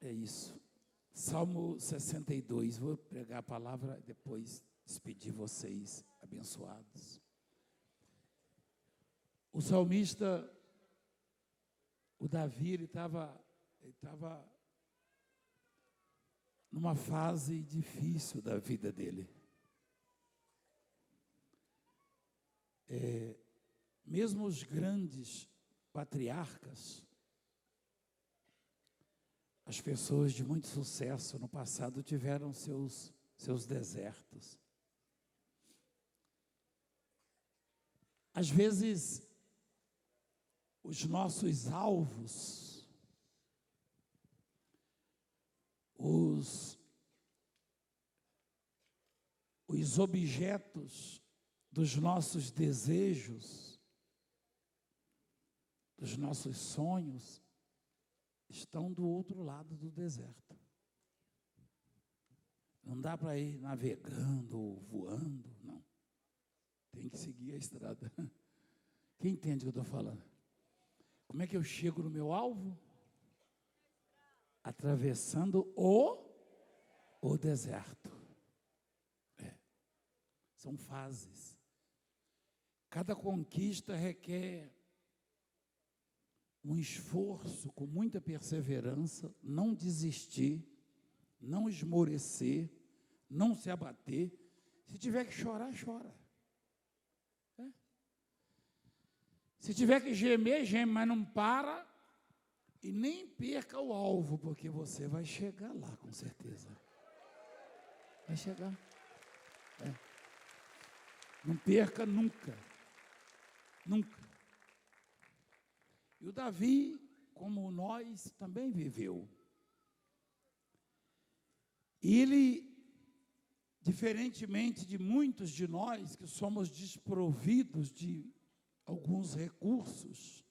É isso. Salmo 62. Vou pregar a palavra, depois despedir vocês, abençoados. O salmista, o Davi, ele estava numa fase difícil da vida dele. Mesmo os grandes patriarcas, as pessoas de muito sucesso no passado tiveram seus desertos. Às vezes, os nossos alvos, os objetos dos nossos desejos, dos nossos sonhos, estão do outro lado do deserto. Não dá para ir navegando ou voando, não. Tem que seguir a estrada. Quem entende o que eu estou falando? Como é que eu chego no meu alvo? Atravessando o deserto. São fases. Cada conquista requer um esforço com muita perseverança, não desistir, não esmorecer, não se abater. Se tiver que chorar, chora. Se tiver que gemer, geme, mas não para e nem perca o alvo, porque você vai chegar lá, com certeza. Vai chegar. Não perca nunca. Nunca. E o Davi, como nós, também viveu. E ele, diferentemente de muitos de nós, que somos desprovidos de alguns recursos,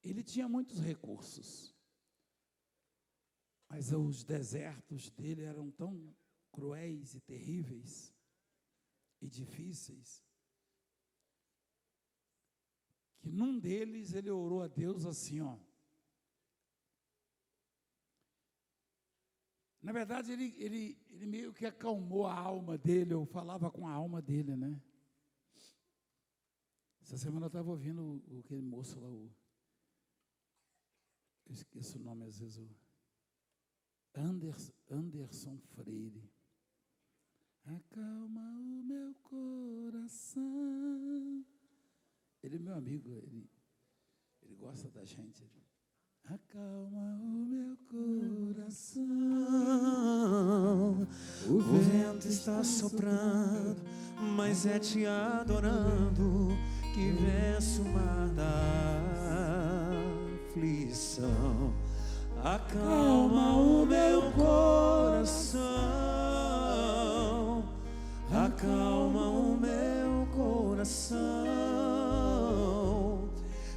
ele tinha muitos recursos. Mas os desertos dele eram tão cruéis e terríveis e difíceis, que num deles ele orou a Deus assim, ó. Na verdade, ele meio que acalmou a alma dele, eu falava com a alma dele, né? Essa semana eu estava ouvindo aquele moço lá, eu esqueço o nome às vezes, o Anderson Freire. Acalma o meu coração. Ele é meu amigo, ele gosta da gente. Acalma o meu coração. O vento está soprando, mas é te adorando que vence o mar da aflição. Acalma o meu coração. Acalma o meu coração.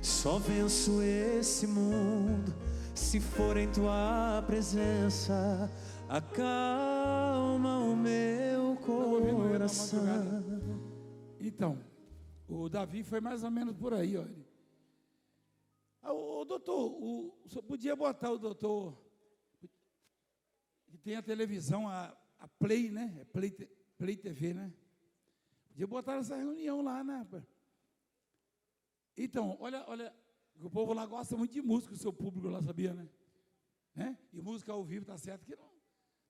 Só venço esse mundo se for em tua presença. Acalma o meu coração. Então, o Davi foi mais ou menos por aí, olha. O doutor, o senhor podia botar o doutor, que tem a televisão, a Play, né? Play TV, né? Podia botar essa reunião lá, né? Então, olha, o povo lá gosta muito de música, o seu público lá, sabia, né? E música ao vivo, tá certo que não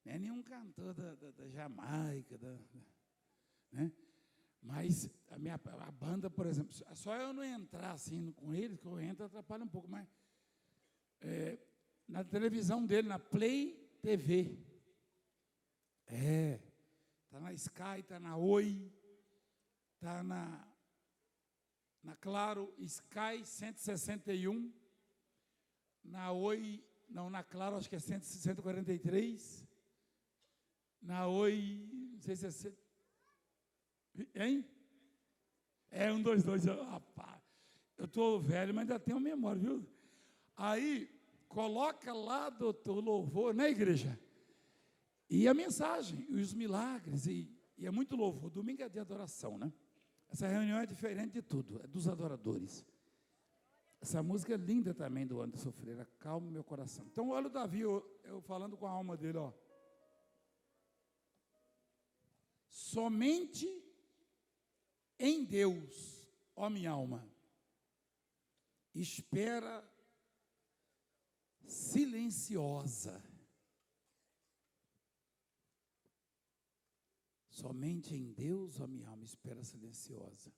é nenhum cantor da Jamaica, né? Mas a banda, por exemplo, só eu não entrar assim com eles, que eu entro, atrapalha um pouco, mas na televisão dele, na Play TV, está na Sky, está na Oi, está na Claro, Sky 161, na Oi, não, na Claro acho que é 143, na Oi, não sei se é... Hein? É 122, rapaz. Eu estou velho, mas ainda tenho memória, viu? Aí, coloca lá, doutor, louvor, na igreja. E a mensagem, e os milagres, e é muito louvor. Domingo é de adoração, né? Essa reunião é diferente de tudo, é dos adoradores. Essa música é linda também do Anderson Freire, Acalma Meu Coração. Então, olha o Davi, eu falando com a alma dele, ó. Somente em Deus, ó minha alma, espera silenciosa. Somente em Deus, ó minha alma, espera silenciosa.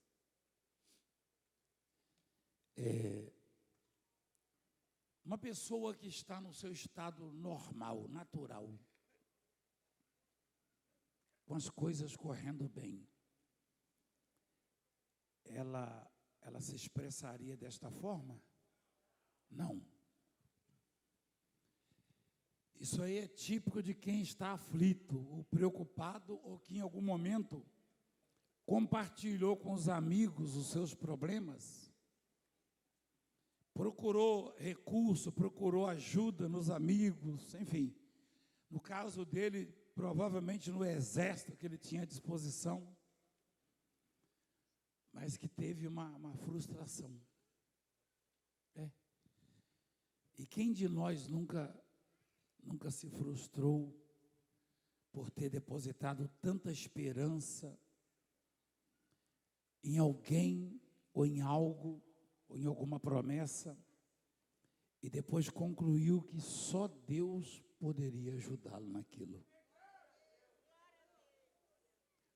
Uma pessoa que está no seu estado normal, natural, com as coisas correndo bem, ela se expressaria desta forma? Não. Isso aí é típico de quem está aflito, ou preocupado, ou que em algum momento compartilhou com os amigos os seus problemas, procurou recurso, procurou ajuda nos amigos, enfim. No caso dele, provavelmente no exército que ele tinha à disposição, mas que teve uma frustração. E quem de nós nunca se frustrou por ter depositado tanta esperança em alguém, ou em algo, ou em alguma promessa, e depois concluiu que só Deus poderia ajudá-lo naquilo.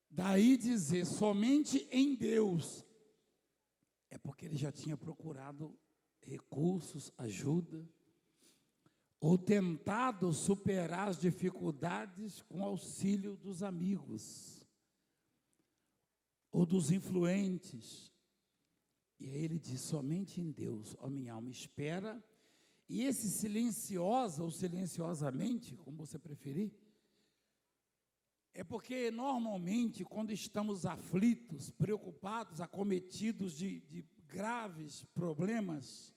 Daí dizer somente em Deus, é porque ele já tinha procurado recursos, ajuda, ou tentado superar as dificuldades com auxílio dos amigos, ou dos influentes. E aí ele diz, somente em Deus, ó minha alma, espera. E esse silenciosa ou silenciosamente, como você preferir, é porque normalmente quando estamos aflitos, preocupados, acometidos de graves problemas,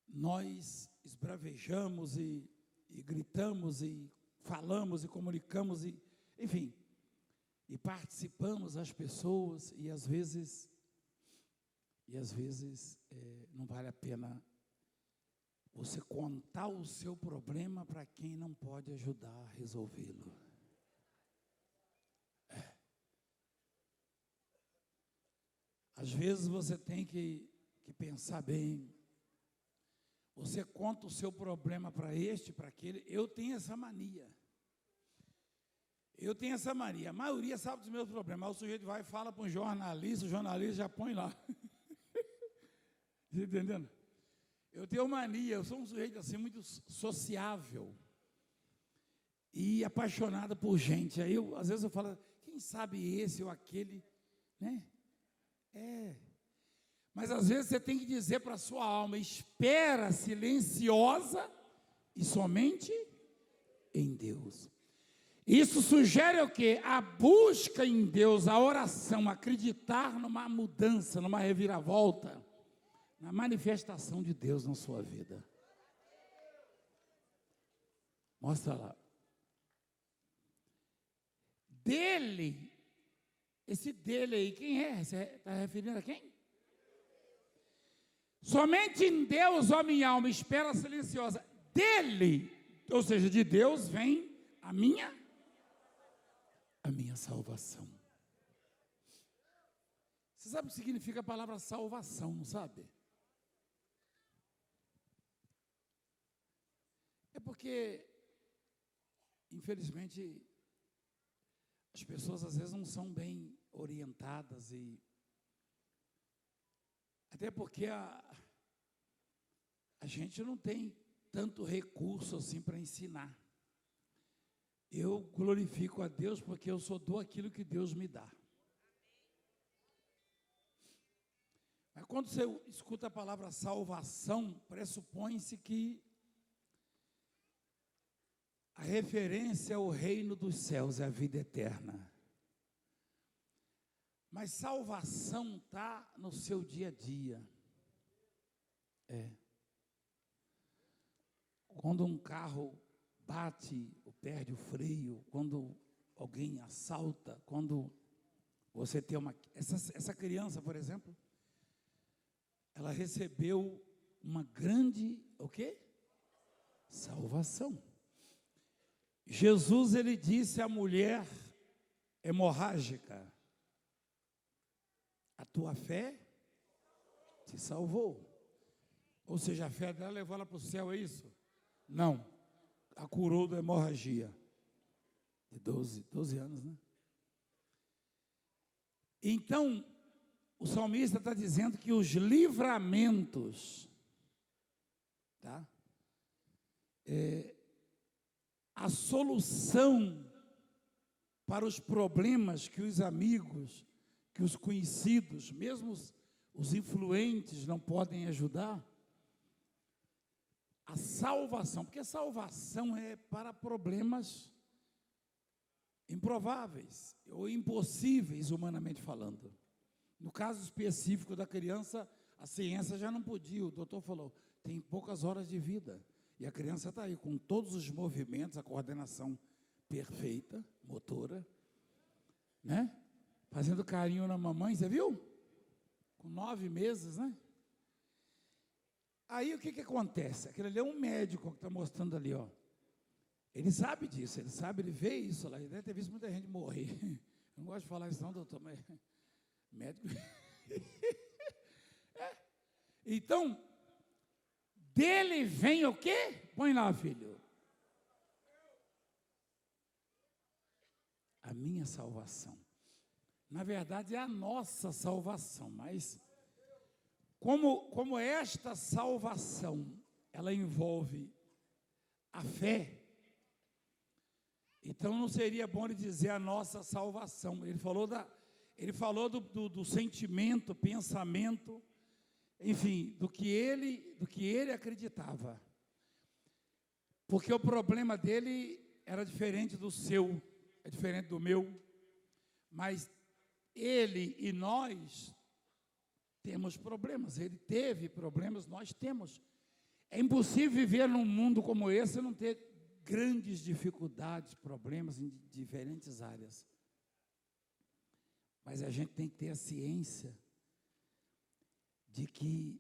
nós esbravejamos e gritamos e falamos e comunicamos e, enfim, e participamos as pessoas e às vezes não vale a pena você contar o seu problema para quem não pode ajudar a resolvê-lo. Às vezes você tem que pensar bem. Você conta o seu problema para este, para aquele. Eu tenho essa mania. A maioria sabe dos meus problemas. Aí o sujeito vai e fala para um jornalista, o jornalista já põe lá. Você entendendo? Eu tenho mania, eu sou um sujeito assim muito sociável e apaixonado por gente. Aí às vezes eu falo, quem sabe esse ou aquele, né? Mas às vezes você tem que dizer para a sua alma, espera silenciosa e somente em Deus. Isso sugere o quê? A busca em Deus, a oração, acreditar numa mudança, numa reviravolta, na manifestação de Deus na sua vida. Mostra lá. Dele, esse dele aí, quem é? Você está referindo a quem? Somente em Deus, ó minha alma, espera silenciosa. Dele, ou seja, de Deus vem a minha salvação. Você sabe o que significa a palavra salvação, não sabe? É porque, infelizmente, as pessoas às vezes não são bem orientadas e até porque a gente não tem tanto recurso assim para ensinar. Eu glorifico a Deus porque eu só dou aquilo que Deus me dá. Mas quando você escuta a palavra salvação, pressupõe-se que a referência ao reino dos céus é a vida eterna. Mas salvação está no seu dia a dia. Quando um carro bate ou perde o freio, quando alguém assalta, quando você tem essa criança, por exemplo, ela recebeu uma grande, o quê? Salvação. Jesus, ele disse à mulher hemorrágica: a tua fé te salvou. Ou seja, a fé dela levou ela para o céu, é isso? Não. A curou da hemorragia. De 12 anos, né? Então, o salmista está dizendo que os livramentos, tá? A solução para os problemas que os amigos, que os conhecidos, mesmo os influentes não podem ajudar, a salvação, porque a salvação é para problemas improváveis ou impossíveis, humanamente falando. No caso específico da criança, a ciência já não podia, o doutor falou, tem poucas horas de vida, e a criança está aí com todos os movimentos, a coordenação perfeita, motora, né? Fazendo carinho na mamãe, você viu? Com 9 meses, né? Aí o que acontece? Aquele ali é um médico que está mostrando ali, ó. Ele sabe disso, ele sabe, ele vê isso lá, ele deve ter visto muita gente morrer. Eu não gosto de falar isso não, doutor, mas médico. Então, dele vem o quê? Põe lá, filho. A minha salvação. Na verdade, é a nossa salvação, mas como esta salvação, ela envolve a fé, então não seria bom ele dizer a nossa salvação. Ele falou do sentimento, pensamento, enfim, do que ele acreditava. Porque o problema dele era diferente do seu, é diferente do meu, mas ele e nós temos problemas. Ele teve problemas, nós temos. É impossível viver num mundo como esse e não ter grandes dificuldades, problemas em diferentes áreas. Mas a gente tem que ter a ciência de que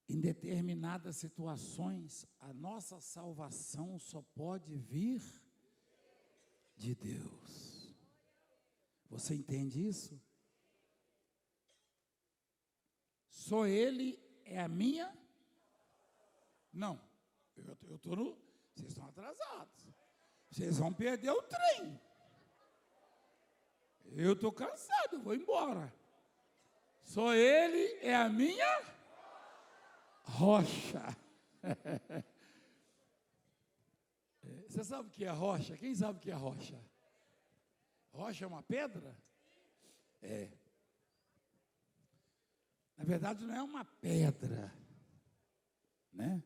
em determinadas situações a nossa salvação só pode vir de Deus. Você entende isso? Só Ele é a minha? Não, eu estou no... Vocês estão atrasados. Vocês vão perder o trem. Eu estou cansado, vou embora. Só Ele é a minha rocha. Você sabe o que é rocha? Quem sabe o que é rocha? Rocha é uma pedra? É. Na verdade, não é uma pedra, né?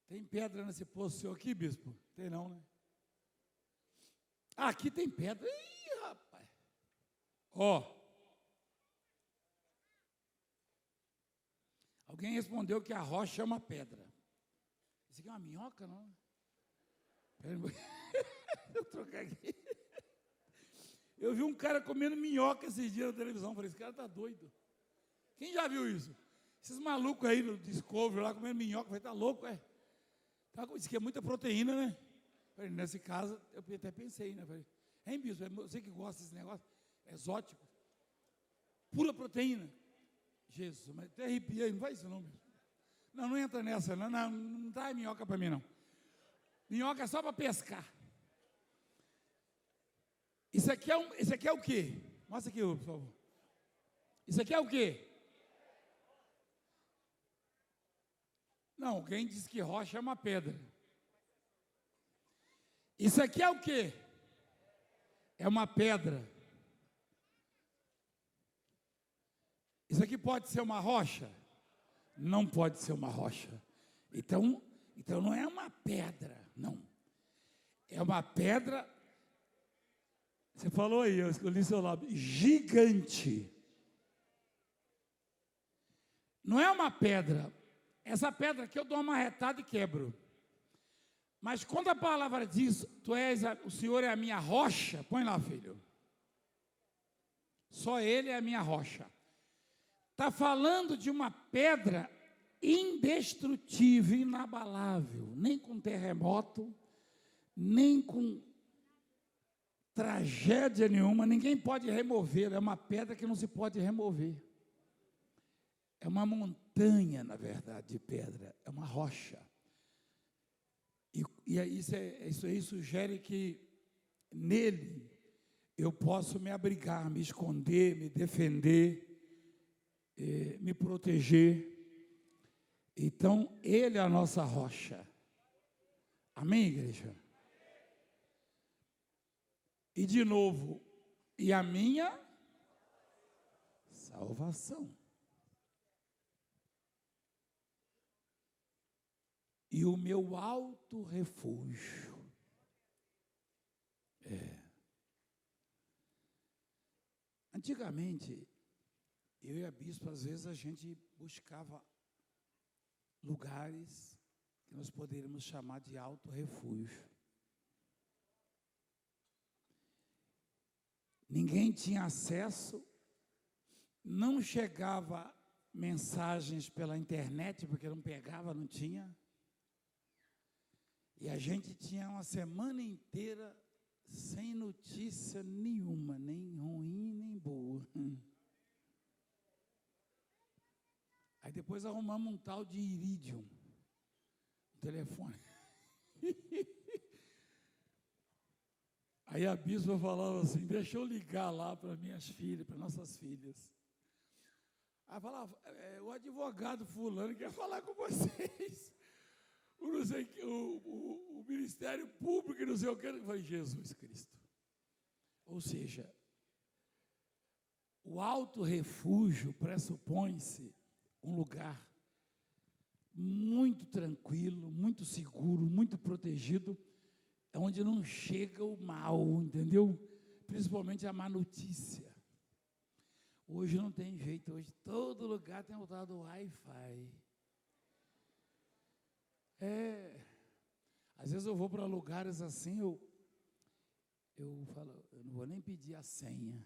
Tem pedra nesse poço seu aqui, bispo? Tem não, né? Ah, aqui tem pedra. Ih, rapaz. Ó. Alguém respondeu que a rocha é uma pedra. Isso aqui é uma minhoca, não? Deixa eu trocar aqui. Eu vi um cara comendo minhoca esses dias na televisão. Falei, esse cara tá doido. Quem já viu isso? Esses malucos aí no Discovery lá comendo minhoca. Falei, tá louco, é? Isso aqui é muita proteína, né? Falei, nesse caso, eu até pensei, né? Falei, hein, bispo, você que gosta desse negócio exótico, pura proteína. Jesus, mas até arrepiei, não faz isso não, bispo. Não entra nessa, não dá minhoca para mim, não. Minhoca é só para pescar. Isso aqui é o quê? Mostra aqui, por favor. Isso aqui é o quê? Não, alguém disse que rocha é uma pedra. Isso aqui é o quê? É uma pedra. Isso aqui pode ser uma rocha? Não pode ser uma rocha. Então não é uma pedra, não. É uma pedra, você falou aí, eu escolhi seu lábio, gigante. Não é uma pedra. Essa pedra aqui eu dou uma marretada e quebro. Mas quando a palavra diz, o Senhor é a minha rocha, põe lá, filho. Só Ele é a minha rocha. Está falando de uma pedra indestrutível, inabalável, nem com terremoto, nem com tragédia nenhuma, ninguém pode remover, é uma pedra que não se pode remover. É uma montanha, na verdade, de pedra, é uma rocha. E isso aí sugere que nele eu posso me abrigar, me esconder, me defender, me proteger. Então, ele é a nossa rocha. Amém, igreja? E de novo, e a minha salvação. E o meu alto refúgio. Antigamente, eu e a bispa, às vezes a gente buscava lugares que nós poderíamos chamar de alto refúgio. Ninguém tinha acesso, não chegava mensagens pela internet, porque não pegava, não tinha. E a gente tinha uma semana inteira sem notícia nenhuma, nem ruim, nem boa. Aí depois arrumamos um tal de Iridium, um telefone. Aí a bispa falava assim, deixa eu ligar lá para minhas filhas, para nossas filhas. Aí falava, o advogado fulano quer falar com vocês. O Ministério Público, não sei o que. Eu falei, Jesus Cristo. Ou seja, o alto refúgio pressupõe-se um lugar muito tranquilo, muito seguro, muito protegido, onde não chega o mal, entendeu? Principalmente a má notícia. Hoje não tem jeito, hoje todo lugar tem o tal do Wi-Fi. Às vezes eu vou para lugares assim, eu falo, eu não vou nem pedir a senha,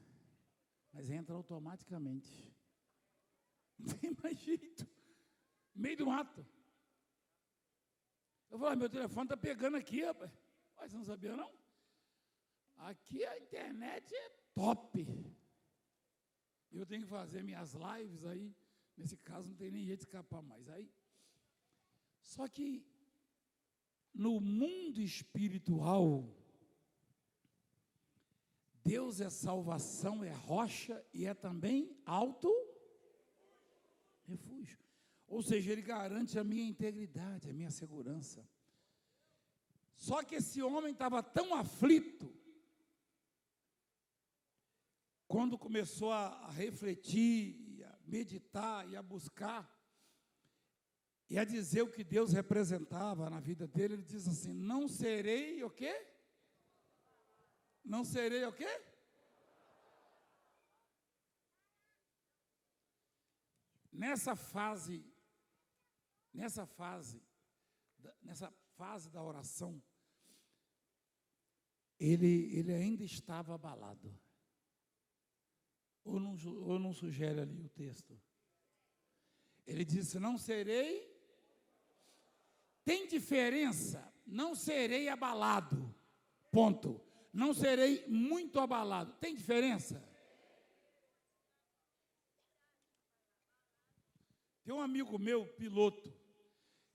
mas entra automaticamente. Não tem mais jeito. No meio do mato. Eu falo, meu telefone está pegando aqui, rapaz. Mas você não sabia, não? Aqui a internet é top. Eu tenho que fazer minhas lives aí. Nesse caso, não tem nem jeito de escapar mais. Aí, só que, no mundo espiritual, Deus é salvação, é rocha e é também alto refúgio. Ou seja, Ele garante a minha integridade, a minha segurança. Só que esse homem estava tão aflito, quando começou a refletir, a meditar e a buscar, e a dizer o que Deus representava na vida dele, ele diz assim, não serei o quê? Não serei o quê? Nessa fase da oração, ele ainda estava abalado. Ou não sugere ali o texto? Ele disse, não serei. Tem diferença, não serei abalado, ponto. Não serei muito abalado, tem diferença? Tem um amigo meu, piloto,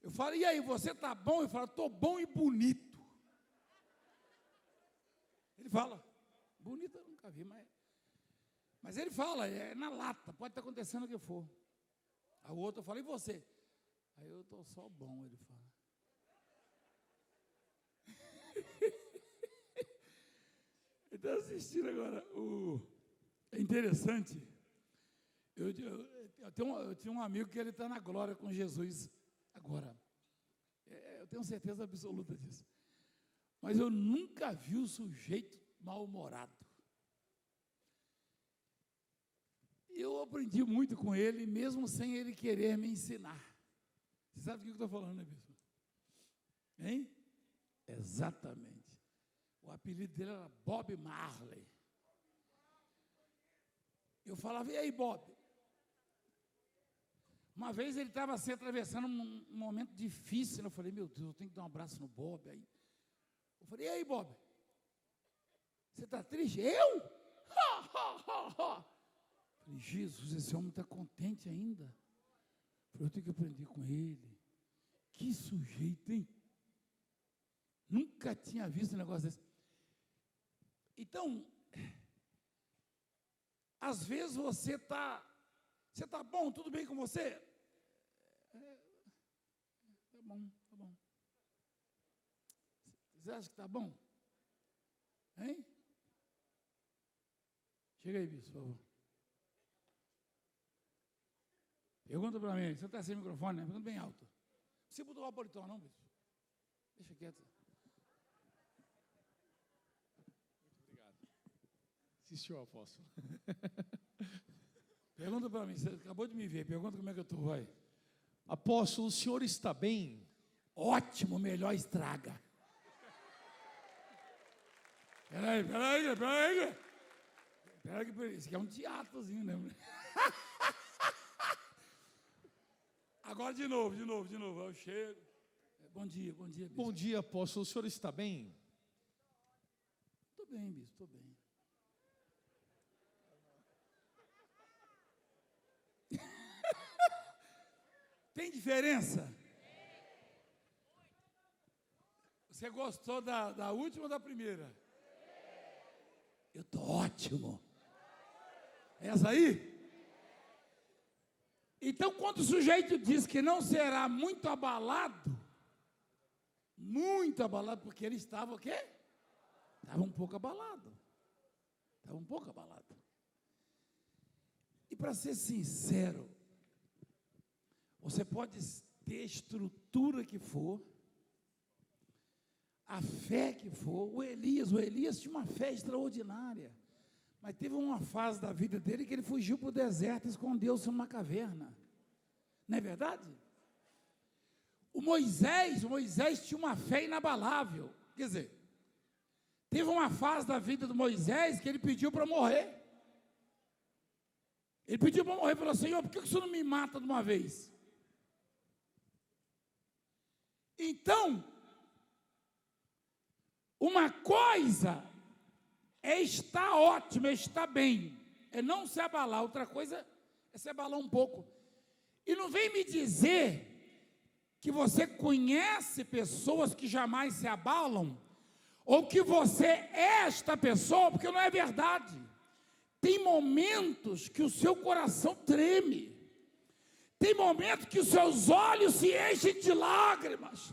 eu falo, e aí, você está bom? Eu falo, estou bom e bonito. Ele fala, bonito eu nunca vi, mas ele fala, é na lata, pode estar acontecendo o que for. Aí o outro fala, e você? Aí eu estou só bom, ele fala. Então, assistindo agora, é interessante, eu tinha um amigo que ele está na glória com Jesus agora, eu tenho certeza absoluta disso, mas eu nunca vi o sujeito mal-humorado. Eu aprendi muito com ele, mesmo sem ele querer me ensinar. Você sabe do que eu estou falando, né, bispo? Hein? Exatamente. O apelido dele era Bob Marley. Eu falava, e aí, Bob? Uma vez ele estava assim, atravessando um momento difícil. Eu falei, meu Deus, eu tenho que dar um abraço no Bob. Aí eu falei, e aí, Bob? Você está triste? Eu? Falei, Jesus, esse homem está contente ainda. Falei, eu tenho que aprender com ele. Que sujeito, hein? Nunca tinha visto um negócio desse. Então, às vezes você está bom, tudo bem com você? Tá bom, tá bom. Você acha que tá bom? Hein? Chega aí, bispo, por favor. Pergunta para mim, você está sem microfone, né? Pergunta bem alto. Você botou o paletó, não, bispo? Deixa quieto. Obrigado. Sim, senhor apóstolo. Pergunta para mim, você acabou de me ver, pergunta como é que eu estou, vai. Apóstolo, o senhor está bem? Ótimo, melhor estraga. Peraí, isso aqui é um teatrozinho, né? Agora de novo, eu chego. Bom dia, bispo. Bom dia, apóstolo, o senhor está bem? Estou bem, bispo, estou bem. Tem diferença? Você gostou da última ou da primeira? Eu estou ótimo. Essa aí? Então, quando o sujeito diz que não será muito abalado, porque ele estava o quê? Estava um pouco abalado. E para ser sincero, você pode ter a estrutura que for, a fé que for. O Elias tinha uma fé extraordinária, mas teve uma fase da vida dele que ele fugiu para o deserto e escondeu-se numa caverna. Não é verdade? O Moisés tinha uma fé inabalável. Quer dizer, teve uma fase da vida do Moisés que ele pediu para morrer. Falou, Senhor, por que o Senhor não me mata de uma vez? Então, uma coisa é estar ótimo, é estar bem, é não se abalar. Outra coisa é se abalar um pouco. E não vem me dizer que você conhece pessoas que jamais se abalam, ou que você é esta pessoa, porque não é verdade. Tem momentos que o seu coração treme. Tem momentos que os seus olhos se enchem de lágrimas.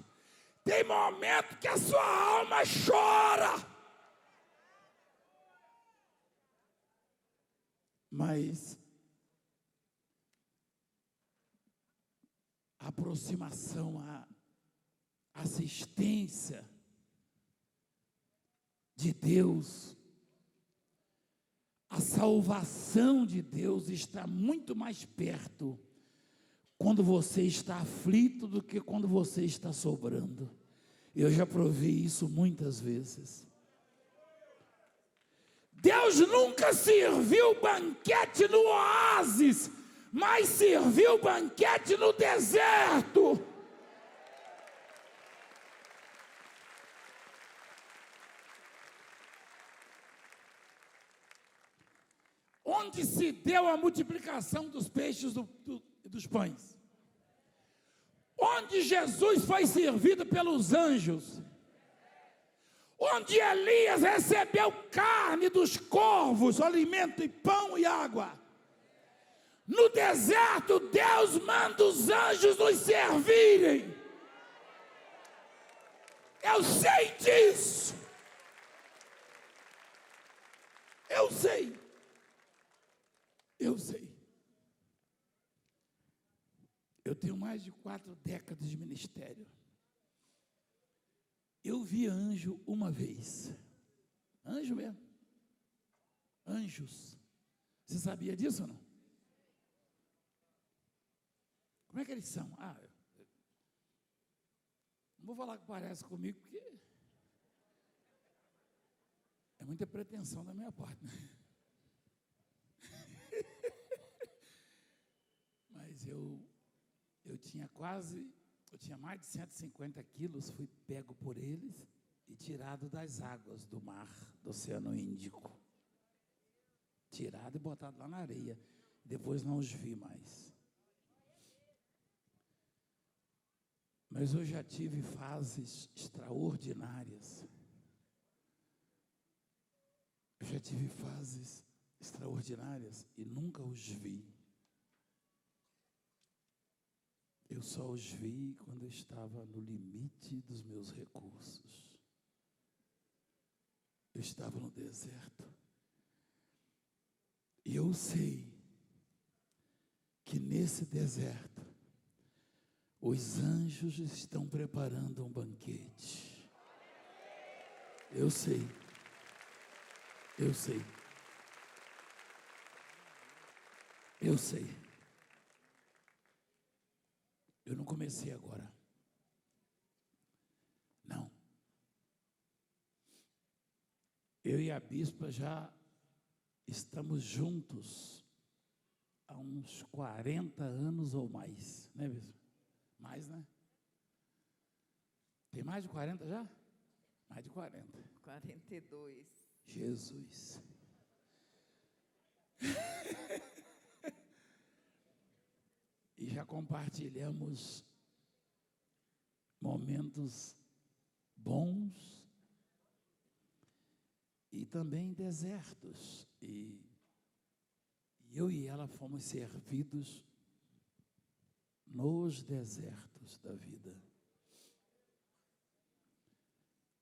Tem momentos que a sua alma chora. Mas a aproximação, a assistência de Deus, a salvação de Deus está muito mais perto quando você está aflito do que quando você está sobrando. Eu já provei isso muitas vezes. Deus nunca serviu banquete no oásis, mas serviu banquete no deserto. Onde se deu a multiplicação dos peixes e dos pães? Onde Jesus foi servido pelos anjos? Onde Elias recebeu carne dos corvos, alimento e pão e água? No deserto, Deus manda os anjos nos servirem. Eu sei disso. Eu sei. Eu tenho mais de 4 décadas de ministério. Eu vi anjo uma vez. Anjo mesmo. Anjos. Você sabia disso ou não? Como é que eles são? Não vou falar que parece comigo, porque é muita pretensão da minha parte, né? Mas eu tinha mais de 150 quilos, fui pego por eles e tirado das águas do mar, do Oceano Índico. Tirado e botado lá na areia. Depois não os vi mais. Mas eu já tive fases extraordinárias. Eu já tive fases extraordinárias e nunca os vi. Eu só os vi quando eu estava no limite dos meus recursos. Eu estava no deserto. E eu sei que nesse deserto, os anjos estão preparando um banquete. Eu sei. Eu sei. Eu sei. Eu não comecei agora. Não. Eu e a bispa já estamos juntos há uns 40 anos ou mais, né, bispa? Mais, né? Tem mais de 40 já? Mais de 40. 42. Jesus. E já compartilhamos momentos bons e também desertos. E eu e ela fomos servidos nos desertos da vida.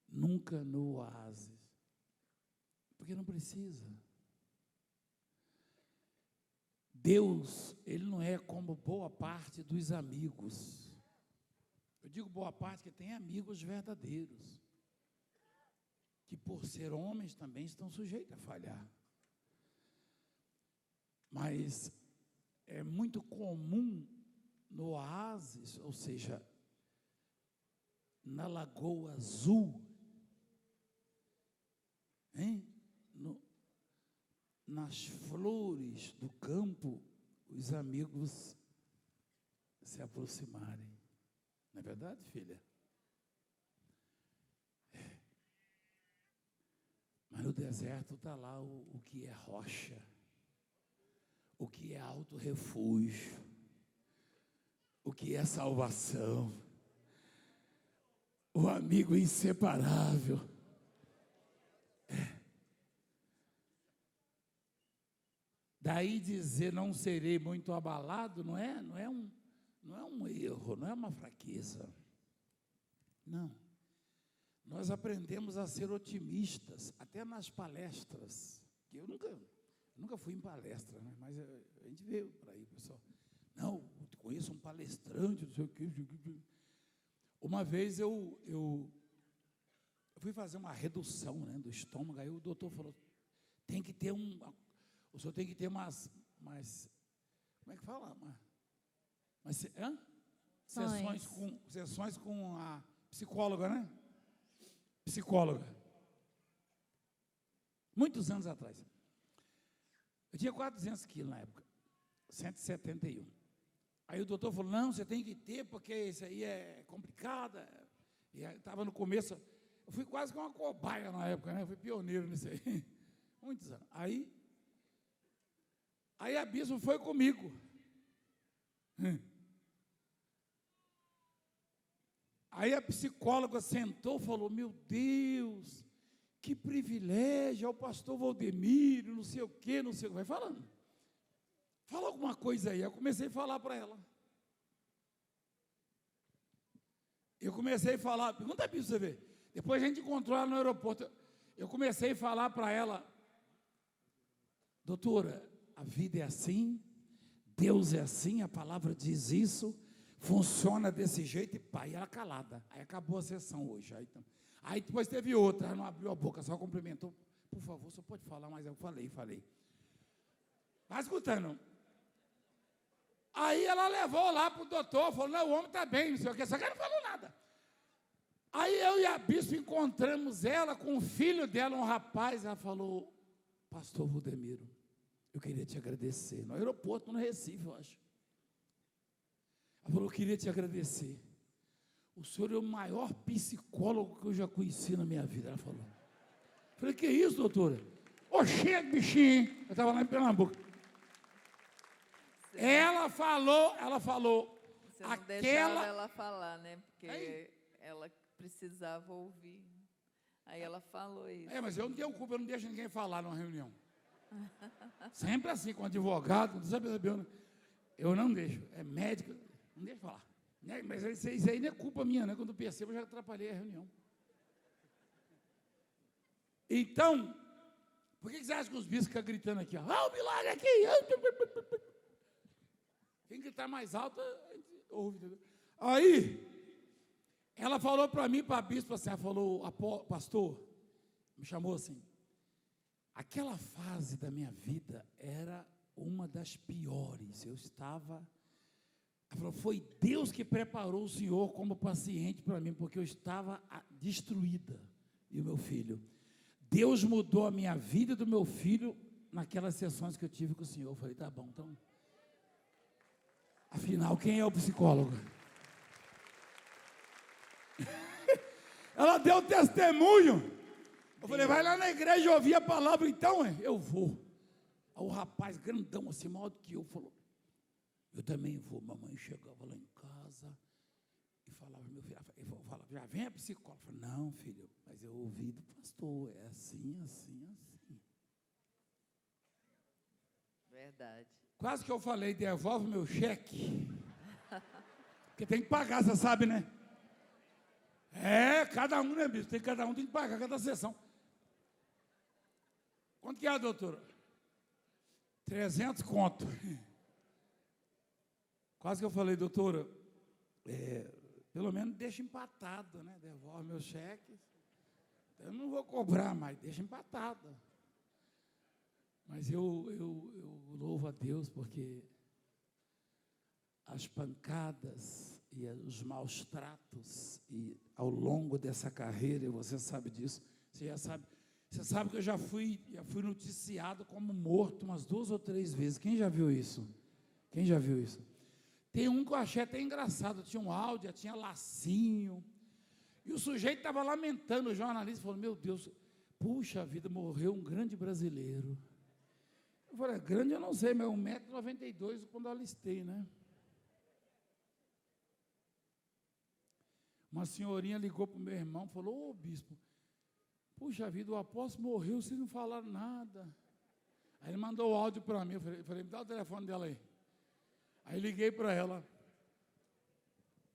Nunca no oásis. Porque não precisa. Deus, Ele não é como boa parte dos amigos. Eu digo boa parte que tem amigos verdadeiros, que por ser homens também estão sujeitos a falhar. Mas é muito comum no oásis, ou seja, na Lagoa Azul, hein? Nas flores do campo, os amigos se aproximarem. Não é verdade, filha? Mas no deserto está lá o que é rocha, o que é alto refúgio, o que é salvação, o amigo inseparável. Daí dizer não serei muito abalado não é um erro, não é uma fraqueza. Não. Nós aprendemos a ser otimistas, até nas palestras. Que eu nunca fui em palestra, né? Mas a gente veio para aí, pessoal. Não, eu conheço um palestrante, não sei o quê. Uma vez eu fui fazer uma redução, né, do estômago, aí o doutor falou, o senhor tem que ter umas como é que fala? Sessões com a psicóloga, né? Psicóloga. Muitos anos atrás. Eu tinha 400 quilos na época, 171. Aí o doutor falou, não, você tem que ter, porque isso aí é complicado. E estava no começo, eu fui quase que uma cobaia na época, né? Eu fui pioneiro nisso aí. Muitos anos. Aí a bispa foi comigo. Aí a psicóloga sentou e falou, meu Deus, que privilégio, é o pastor Valdemiro, não sei o quê, vai falando. Fala alguma coisa aí. Eu comecei a falar para ela. Pergunta a bispa, você vê. Depois a gente encontrou ela no aeroporto. Eu comecei a falar para ela, doutora, a vida é assim, Deus é assim, a palavra diz isso, funciona desse jeito, e pai, ela calada. Aí acabou a sessão hoje. Aí depois teve outra, ela não abriu a boca, só cumprimentou. Por favor, só pode falar, mas eu falei. Vai escutando. Aí ela levou lá para o doutor, falou, não, o homem está bem, não sei o que, só que ela não falou nada. Aí eu e a bispa encontramos ela com o filho dela, um rapaz, ela falou, pastor Valdemiro, eu queria te agradecer, no aeroporto, no Recife, eu acho. Ela falou, eu queria te agradecer. O senhor é o maior psicólogo que eu já conheci na minha vida, ela falou. Eu falei, que isso, doutora? Oxê, bichinho, hein? Eu estava lá em Pernambuco. Ela falou, Você não deixava ela falar, né? Porque ela precisava ouvir. Aí ela falou isso. Mas eu não tenho culpa, eu não deixo ninguém falar numa reunião. Sempre assim, com advogado, não sabe, eu não deixo. É médico, não deixo falar. Mas isso aí não é culpa minha, né? Quando eu percebo, eu já atrapalhei a reunião. Então, por que você acha que os bispos ficam gritando aqui? O milagre aqui! Quem gritar mais alto, a gente ouve. Entendeu? Aí, ela falou para mim, para a bispa, assim, ela falou, pastor, me chamou assim, aquela fase da minha vida era uma das piores. Eu estava... Ela falou, foi Deus que preparou o senhor como paciente para mim, porque eu estava destruída, e o meu filho. Deus mudou a minha vida e do meu filho naquelas sessões que eu tive com o senhor. Eu falei, tá bom, então... Afinal, quem é o psicólogo? Ela deu testemunho. Eu falei, vai lá na igreja ouvir a palavra, então, eu vou. Aí o rapaz grandão, assim, maior do que eu, falou, eu também vou. Mamãe chegava lá em casa e falava, meu filho, eu falava, já vem a psicóloga. Eu falei, não, filho, mas eu ouvi do pastor, é assim, assim, assim. Verdade. Quase que eu falei, devolve meu cheque. Porque tem que pagar, você sabe, né? Cada um, né, bispo? Cada um tem que pagar cada sessão. Quanto que é, doutora? 300 conto. Quase que eu falei, doutora, pelo menos deixa empatado, né? Devolve meus cheques. Eu não vou cobrar, mas deixa empatado. Mas eu louvo a Deus porque as pancadas e os maus tratos e ao longo dessa carreira, e você sabe disso, você sabe que eu já fui noticiado como morto umas 2 ou 3 vezes. Quem já viu isso? Quem já viu isso? Tem um que eu achei até engraçado, tinha um áudio, tinha lacinho, e o sujeito estava lamentando, o jornalista falou, meu Deus, puxa vida, morreu um grande brasileiro. Eu falei, grande eu não sei, mas 1,92 m quando eu alistei, né? Uma senhorinha ligou para o meu irmão, falou, ô bispo, puxa vida, o apóstolo morreu, vocês não falaram nada. Aí ele mandou o áudio para mim, eu falei, me dá o telefone dela aí. Aí liguei para ela.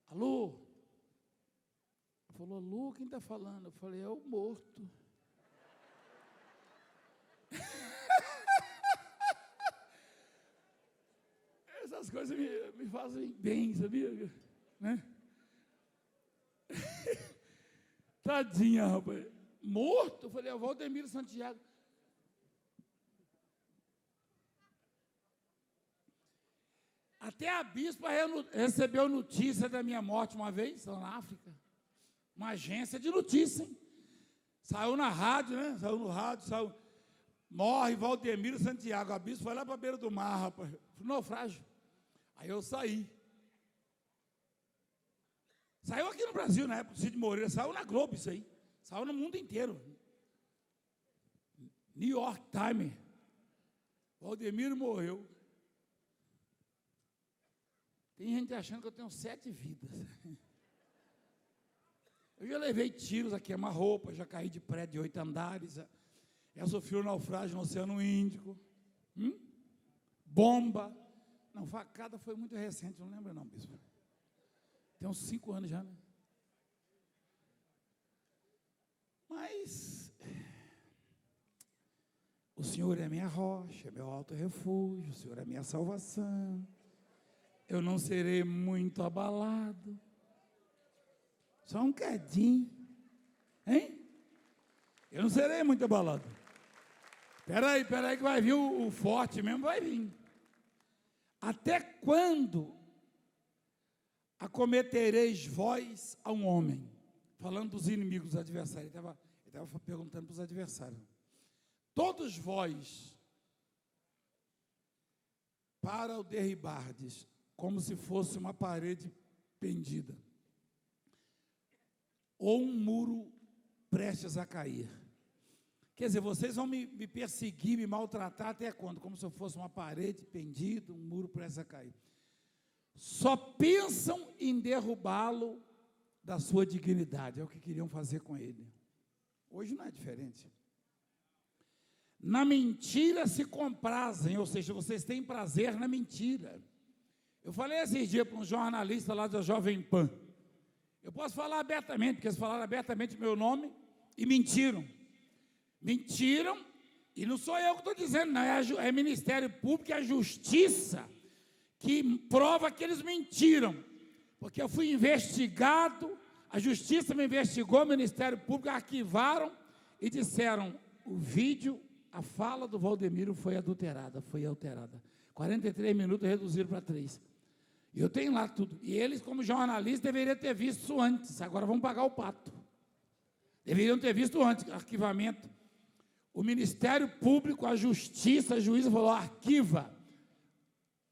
Alô? Ela falou, alô, quem está falando? Eu falei, é o morto. Essas coisas me fazem bem, sabia? Né? Tadinha, rapaz. Morto? Eu falei, é o Valdemiro Santiago. Até a bispa recebeu notícia da minha morte uma vez, lá na África. Uma agência de notícia, hein? Saiu na rádio, né? Saiu no rádio, morre Valdemiro Santiago. A bispa foi lá para a beira do mar, rapaz. Foi naufrágio. Aí eu saí. Saiu aqui no Brasil, na época do Cid Moreira, saiu na Globo isso aí. Saiu no mundo inteiro. New York Times. Valdemiro morreu. Tem gente achando que eu tenho 7 vidas. Eu já levei tiros a queima-roupa, já caí de prédio de 8 andares, já sofri um naufrágio no Oceano Índico. Bomba. Não, facada foi muito recente, não lembro não, bispo. Tem uns 5 anos já, né? Mas o Senhor é minha rocha, é meu alto refúgio, o Senhor é minha salvação. Eu não serei muito abalado. Só um cadinho. Hein? Eu não serei muito abalado. Espera aí que vai vir o forte mesmo, vai vir. Até quando acometereis vós a um homem? Falando dos inimigos, dos adversários. Ele estava perguntando para os adversários. Todos vós, para o derribardes, como se fosse uma parede pendida, ou um muro prestes a cair. Quer dizer, vocês vão me perseguir, me maltratar até quando? Como se eu fosse uma parede pendida, um muro prestes a cair. Só pensam em derrubá-lo da sua dignidade. É o que queriam fazer com ele. Hoje não é diferente. Na mentira se comprazem, ou seja, vocês têm prazer na mentira. Eu falei esses dias para um jornalista lá da Jovem Pan. Eu posso falar abertamente, porque eles falaram abertamente meu nome e mentiram. Mentiram, e não sou eu que estou dizendo, não, é Ministério Público e a Justiça que prova que eles mentiram. Porque eu fui investigado, a Justiça me investigou, o Ministério Público arquivaram e disseram, o vídeo, a fala do Valdemiro foi adulterada, foi alterada. 43 minutos reduziram para 3. E eu tenho lá tudo. E eles, como jornalistas, deveriam ter visto isso antes. Agora vão pagar o pato. Deveriam ter visto antes, arquivamento. O Ministério Público, a Justiça, a juíza falou, arquiva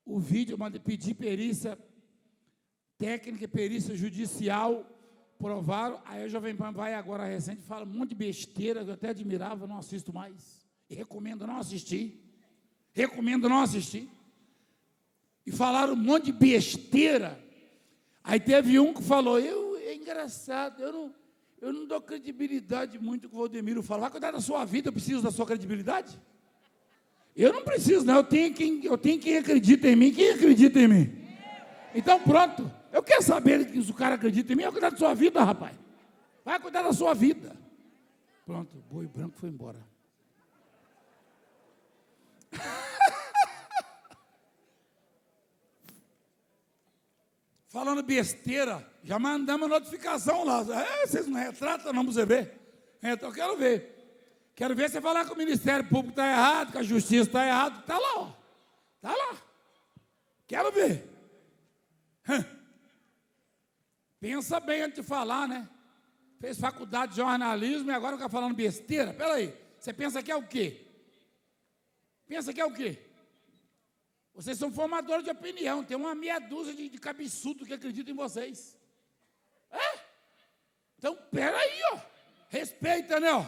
o vídeo, eu mandei pedir perícia técnica, perícia judicial, provaram, aí a Jovem Pan vai agora recente, fala um monte de besteira, que eu até admirava, não assisto mais. E recomendo não assistir. Recomendo não assistir. E falaram um monte de besteira. Aí teve um que falou, é engraçado, eu não dou credibilidade muito que o Valdemiro fala. Vai cuidar da sua vida, eu preciso da sua credibilidade? Eu não preciso, não. Eu tenho quem acredita em mim. Quem acredita em mim? Então, pronto. Eu quero saber que o cara acredita em mim. Vai cuidar da sua vida, rapaz. Vai cuidar da sua vida. Pronto, o boi branco foi embora. Falando besteira, já mandamos notificação lá. Vocês não retratam, não, para você ver. Então, eu quero ver. Quero ver você falar que o Ministério Público está errado, que a Justiça está errado. Está lá, ó. Está lá. Quero ver. Pensa bem antes de falar, né? Fez faculdade de jornalismo e agora fica falando besteira. Espera aí. Você pensa que é o quê? Pensa que é o quê? Vocês são formadores de opinião. Tem uma meia dúzia de cabeçudo que acreditam em vocês. Então, espera aí, ó. Respeita, né, ó.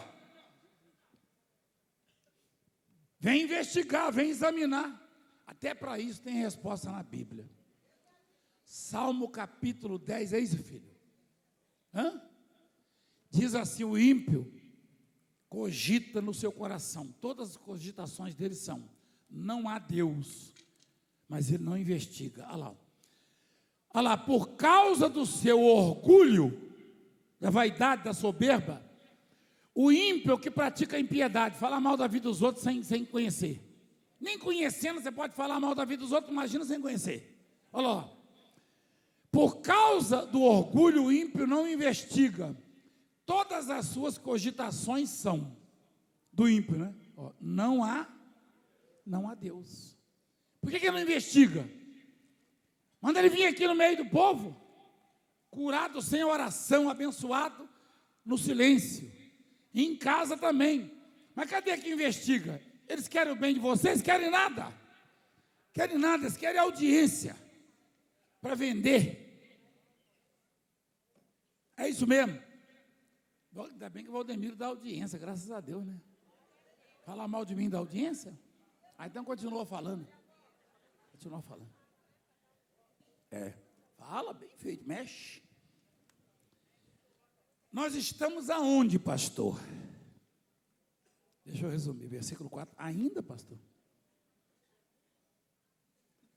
Vem investigar, vem examinar. Até para isso tem resposta na Bíblia. Salmo capítulo 10, é isso, filho? Diz assim, o ímpio cogita no seu coração. Todas as cogitações dele são, não há Deus, mas ele não investiga. Olha lá, por causa do seu orgulho, da vaidade, da soberba, o ímpio que pratica a impiedade, fala mal da vida dos outros sem conhecer. Nem conhecendo você pode falar mal da vida dos outros, imagina sem conhecer. Olha lá. Por causa do orgulho, o ímpio não investiga. Todas as suas cogitações são do ímpio, né? Não há Deus. Por que ele não investiga? Manda ele vir aqui no meio do povo, curado sem oração, abençoado no silêncio. E em casa também. Mas cadê que investiga? Eles querem o bem de vocês? Querem nada. Querem nada, eles querem audiência para vender. É isso mesmo. Ainda bem que o Valdemiro dá audiência, graças a Deus, né? Falar mal de mim da audiência? Aí então continua falando. Continua falando. Fala bem feito, mexe. Nós estamos aonde, pastor? Deixa eu resumir, versículo 4. Ainda, pastor?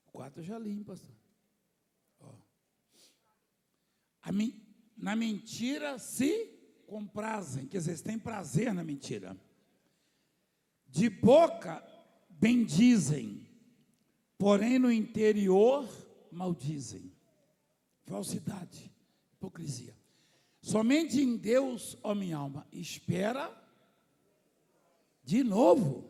4 eu já li, hein, pastor? Na mentira se comprazem, quer dizer, têm prazer na mentira. De boca bendizem, porém no interior maldizem. Falsidade, hipocrisia. Somente em Deus, ó minha alma, espera de novo.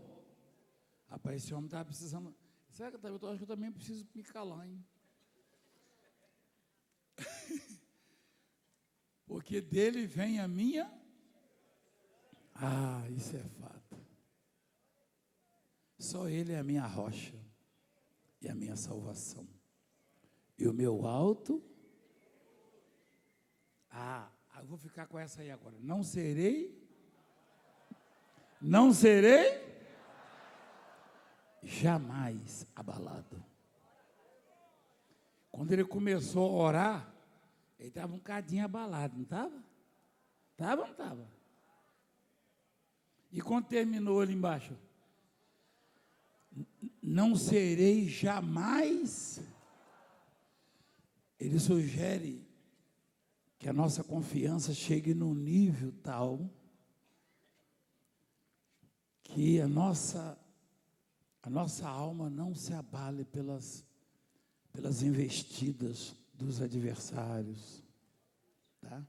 Rapaz, esse homem estava precisando. Será que eu acho que eu também preciso me calar, hein? Porque dele vem a minha. Isso é fato. Só ele é a minha rocha e a minha salvação. e o meu alto. Eu vou ficar com essa aí agora. Não serei jamais abalado. Quando ele começou a orar, ele estava um cadinho abalado, não estava? Estava ou não estava? E quando terminou ali embaixo, não serei jamais. Ele sugere que a nossa confiança chegue num nível tal que a nossa alma não se abale pelas investidas dos adversários, tá?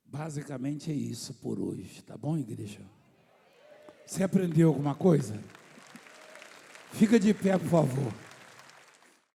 Basicamente é isso por hoje, tá bom, igreja? Você aprendeu alguma coisa? Fica de pé, por favor.